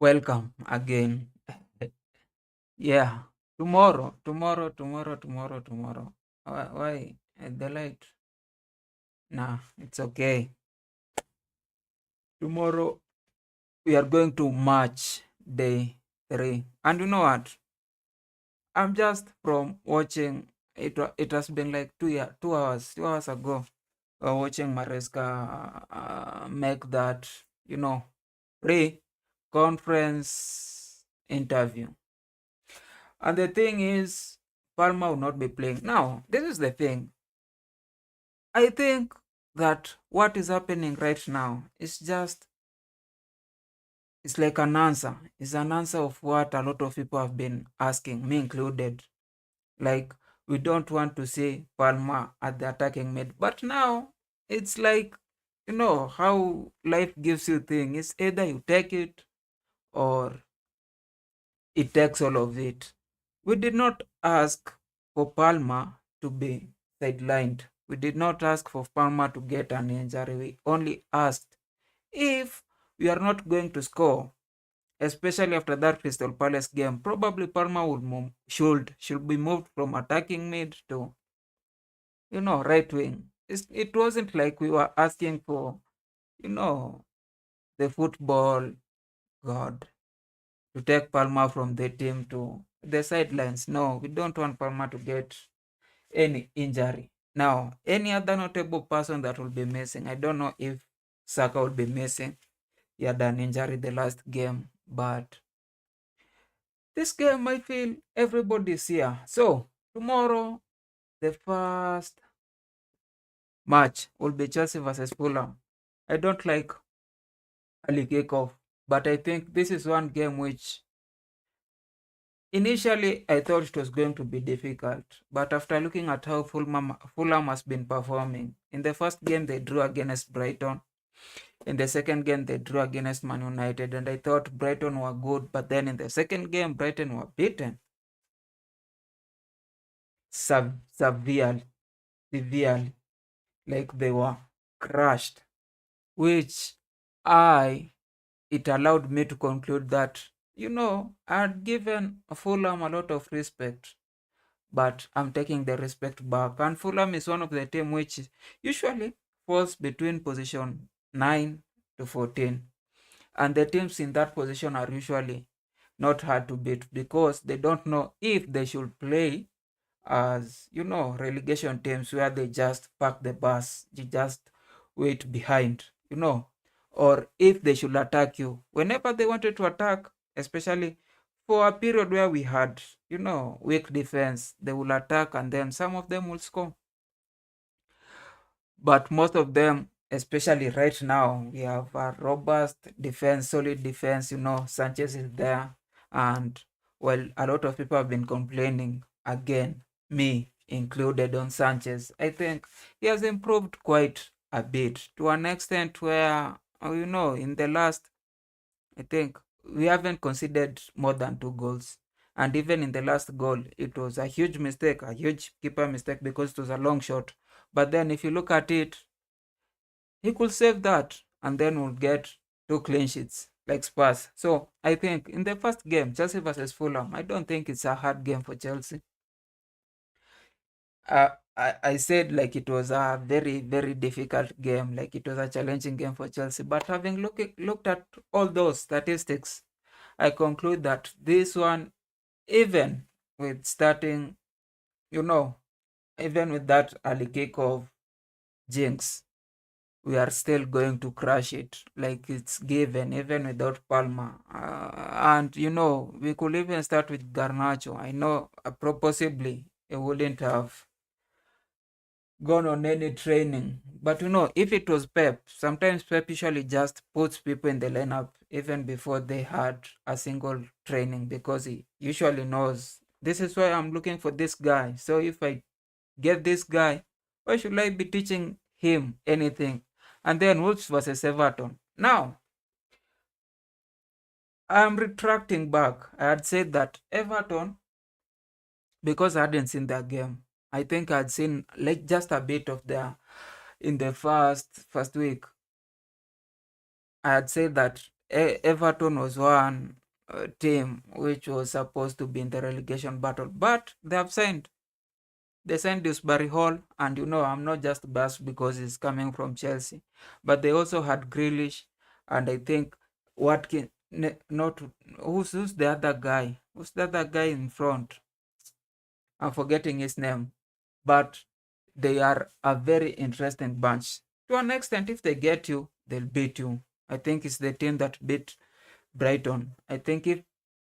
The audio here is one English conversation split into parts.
Welcome again. Yeah, tomorrow. Why? The light? Nah, it's okay. Tomorrow we are going to March day 3. And you know what? I'm just from watching it. It has been like 2 hours ago. Watching Maresca make that, you know, pre-conference interview. And the thing is, Palmer will not be playing. Now, this is the thing. I think that what is happening right now is just, it's like an answer. It's an answer of what a lot of people have been asking, me included. Like, we don't want to see Palmer at the attacking mid. But now, it's like, how life gives you things. It's either you take it or it takes all of it. We did not ask for Palmer to be sidelined. We did not ask for Palmer to get an injury. We only asked if we are not going to score, especially after that Crystal Palace game. Probably Palmer should be moved from attacking mid to right wing. It wasn't like we were asking for you know the football god to take Palmer from the team to the sidelines. No, we don't want Palmer to get any injury. Now, any other notable person that will be missing, I don't know if Saka will be missing. He had an injury the last game, but this game I feel everybody's here. So, tomorrow, the first match will be Chelsea versus Fulham. I don't like early kickoff, but I think this is one game which initially, I thought it was going to be difficult, but after looking at how Fulham has been performing, in the first game they drew against Brighton, in the second game they drew against Man United, and I thought Brighton were good, but then in the second game Brighton were beaten severely, severely, like they were crushed, which I it allowed me to conclude that I had given Fulham a lot of respect, but I'm taking the respect back. And Fulham is one of the team which usually falls between position 9 to 14. And the teams in that position are usually not hard to beat because they don't know if they should play as, relegation teams where they just park the bus, they just wait behind, or if they should attack you. Whenever they wanted to attack, especially for a period where we had, weak defense, they will attack and then some of them will score. But most of them, especially right now, we have a robust defense, solid defense. Sanchez is there. And, well, a lot of people have been complaining, again, me included, on Sanchez. I think he has improved quite a bit to an extent where, in the last, I think, we haven't conceded more than 2 goals. And even in the last goal, it was a huge mistake, a huge keeper mistake because it was a long shot. But then if you look at it, he could save that and then we'll get 2 clean sheets like Spurs. So I think in the first game, Chelsea versus Fulham, I don't think it's a hard game for Chelsea. I said like it was a very, very difficult game, like it was a challenging game for Chelsea. But having looked at all those statistics, I conclude that this one, even with starting, even with that early kickoff jinx, we are still going to crush it. Like it's given, even without Palmer. And we could even start with Garnacho. I know possibly he wouldn't have gone on any training. But if it was Pep, sometimes Pep usually just puts people in the lineup even before they had a single training because he usually knows this is why I'm looking for this guy. So if I get this guy, why should I be teaching him anything? And then Wolves versus Everton. Now, I'm retracting back. I had said that Everton, because I hadn't seen their game, I think I'd seen like just a bit of their in the first week. I had said that Everton was one team which was supposed to be in the relegation battle, but they signed Dewsbury Hall, and I'm not just biased because he's coming from Chelsea, but they also had Grealish, and I think Watkins. Not who's the other guy? Who's the other guy in front? I'm forgetting his name, but they are a very interesting bunch. To an extent, if they get you, they'll beat you. I think it's the team that beat Brighton. I think if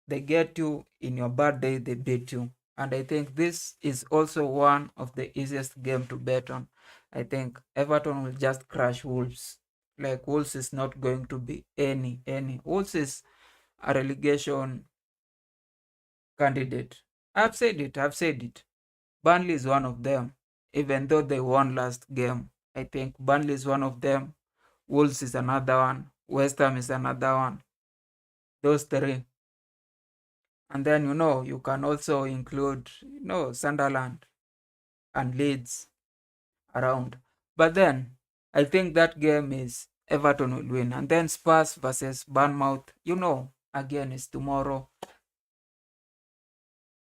they get you in your bad day, they beat you. And I think this is also one of the easiest game to bet on. I think Everton will just crush Wolves. Like Wolves is not going to be any. Wolves is a relegation candidate. I've said it. Burnley is one of them. Even though they won last game, I think Burnley is one of them. Wolves is another one. West Ham is another one. Those three. And then, you can also include, Sunderland and Leeds around. But then, I think that game is Everton will win. And then Spurs versus Bournemouth, again, is tomorrow.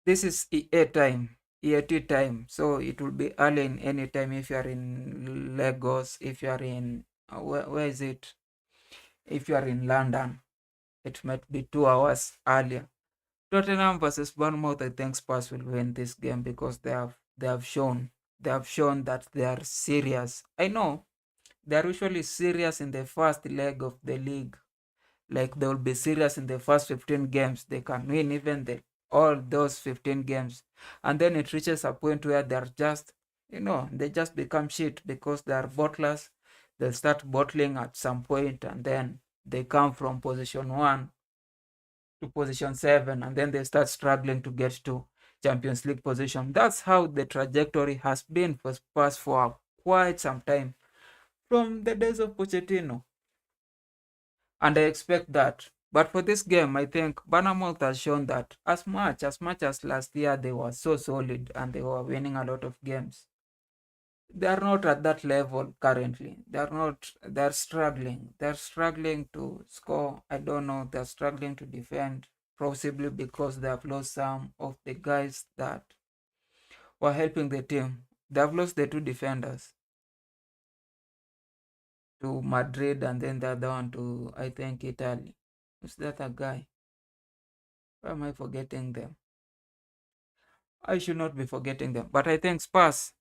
This is EAT time. So it will be early in any time if you are in Lagos, if you are in, where is it? If you are in London, it might be 2 hours earlier. Tottenham versus Bournemouth, I think Spurs will win this game because they have shown that they are serious. I know they are usually serious in the first leg of the league. Like they will be serious in the first 15 games. They can win even all those 15 games. And then it reaches a point where they're just, they just become shit because they are bottlers. They'll start bottling at some point and then they come from position 1 to position 7 and then they start struggling to get to Champions League position. That's how the trajectory has been for Spurs for quite some time from the days of Pochettino. And I expect that. But for this game, I think Bournemouth has shown that as much as last year they were so solid and they were winning a lot of games. They are not at that level currently. They're struggling. They're struggling to score. I don't know. They're struggling to defend. Possibly because they have lost some of the guys that were helping the team. They have lost the two defenders to Madrid and then the other one to, I think, Italy. Who's that a guy? Why am I forgetting them? I should not be forgetting them. But I think Spurs,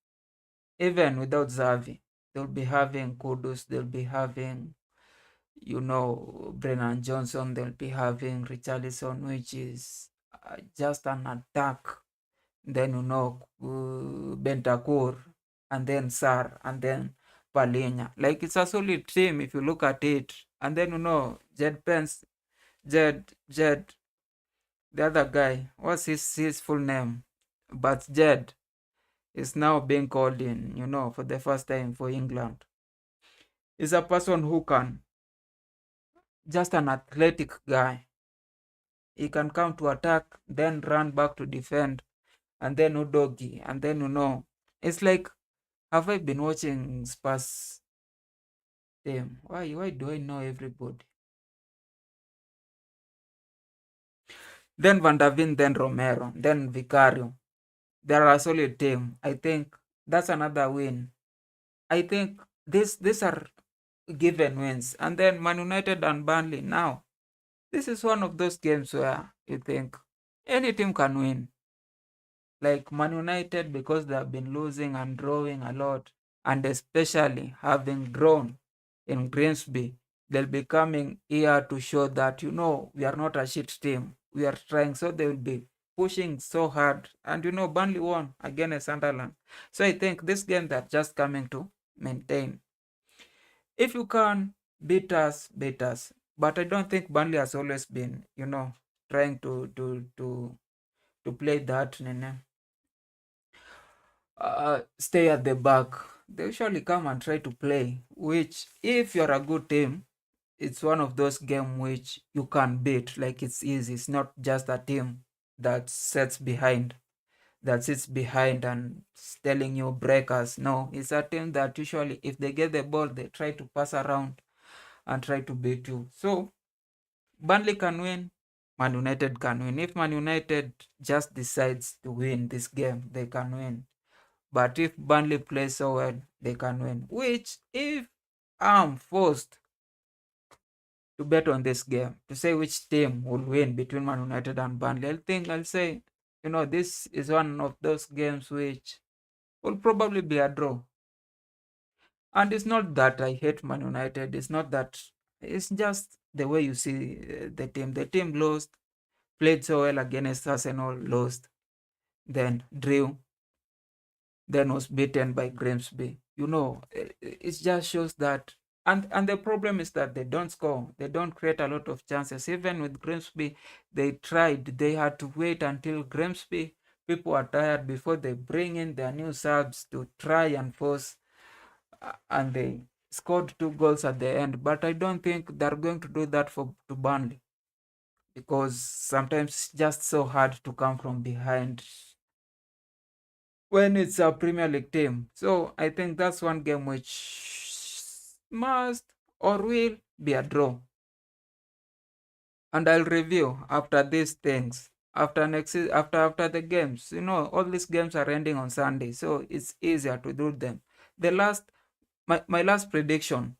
even without Xavi, they'll be having Kudus, they'll be having, Brennan Johnson, they'll be having Richarlison, which is just an attack. Then, Bentancur, and then Sar, and then Palhinha. Like, it's a solid team if you look at it. And then, Jed Pence, Jed, the other guy, what's his full name? But Jed is now being called in, for the first time for England. Is a person who can, just an athletic guy. He can come to attack, then run back to defend, and then Udogi, and then, it's like, have I been watching Spurs team? Why do I know everybody? Then Van der Ven, then Romero, then Vicario. They're a solid team. I think that's another win. I think these are given wins. And then Man United and Burnley. Now, this is one of those games where you think any team can win. Like Man United, because they have been losing and drawing a lot, and especially having drawn in Grimsby, they'll be coming here to show that, we are not a shit team. We are trying. So they will be pushing so hard. And, Burnley won against Sunderland. So I think this game they're just coming to maintain. If you can beat us, beat us. But I don't think Burnley has always been, trying to play that, stay at the back. They usually come and try to play, which if you're a good team, it's one of those games which you can beat. Like it's easy. It's not just a team that sits behind, and telling you breakers. No, it's a team that usually, if they get the ball, they try to pass around and try to beat you. So Burnley can win, Man United can win. If Man United just decides to win this game, they can win. But if Burnley plays so well, they can win. Which, if I'm forced to bet on this game, to say which team will win between Man United and Burnley, I think I'll say, this is one of those games which will probably be a draw. And it's not that I hate Man United. It's not that. It's just the way you see the team. The team lost, played so well against Arsenal, lost, then drew, then was beaten by Grimsby. It just shows that. And the problem is that they don't score. They don't create a lot of chances. Even with Grimsby, they tried. They had to wait until Grimsby people are tired before they bring in their new subs to try and force, and they scored 2 goals at the end. But I don't think they're going to do that to Burnley, because sometimes it's just so hard to come from behind when it's a Premier League team. So I think that's one game which must or will be a draw. And I'll review after these things. After the games. All these games are ending on Sunday, so it's easier to do them. My last prediction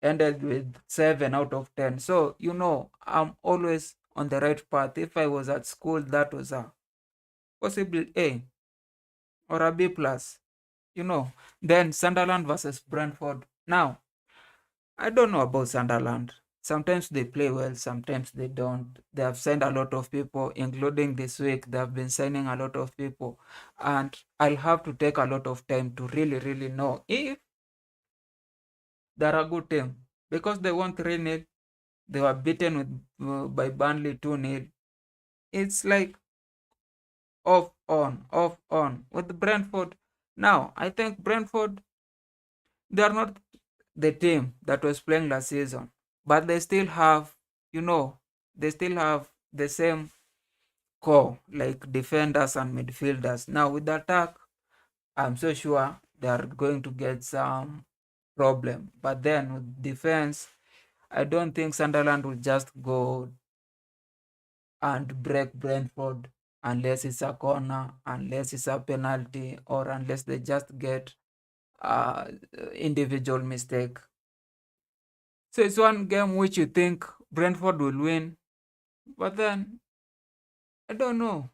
ended with 7 out of 10. So, I'm always on the right path. If I was at school, that was a possible A or a B plus. Then Sunderland versus Brentford. Now, I don't know about Sunderland. Sometimes they play well, sometimes they don't. They have signed a lot of people, including this week. They have been signing a lot of people. And I'll have to take a lot of time to really, really know if they're a good team. Because they won 3-0, they were beaten by Burnley 2-0. It's like off, on, off, on. With Brentford, now, I think Brentford, they are not the team that was playing last season, but they still have, they still have the same core, like defenders and midfielders. Now, with the attack, I'm so sure they are going to get some problem. But then with defense, I don't think Sunderland will just go and break Brentford unless it's a corner, unless it's a penalty, or unless they just get individual mistake. So it's one game which you think Brentford will win, but then I don't know.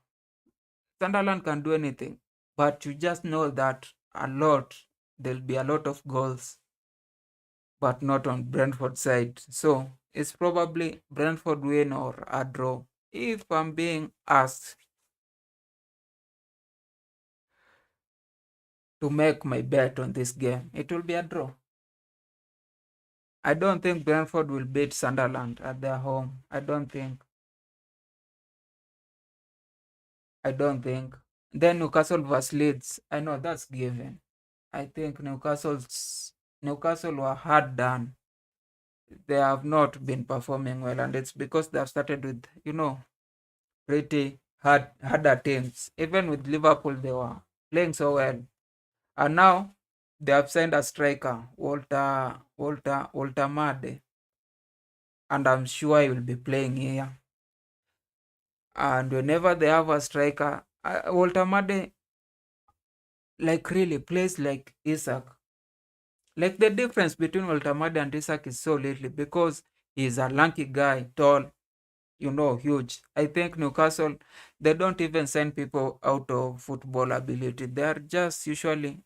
Sunderland can do anything, but you just know that there'll be a lot of goals, but not on Brentford side. So it's probably Brentford win or a draw. If I'm being asked to make my bet on this game, it will be a draw. I don't think Brentford will beat Sunderland at their home. I don't think. Then Newcastle vs Leeds. I know that's given. I think Newcastle were hard done. They have not been performing well, and it's because they have started with, pretty harder teams. Even with Liverpool, they were playing so well. And now they have signed a striker, Walter Made. And I'm sure he will be playing here. And whenever they have a striker, Walter Made, like, really plays like Isak. Like, the difference between Walter Made and Isak is so little, because he's a lanky guy, tall, huge. I think Newcastle, they don't even sign people out of football ability. They are just usually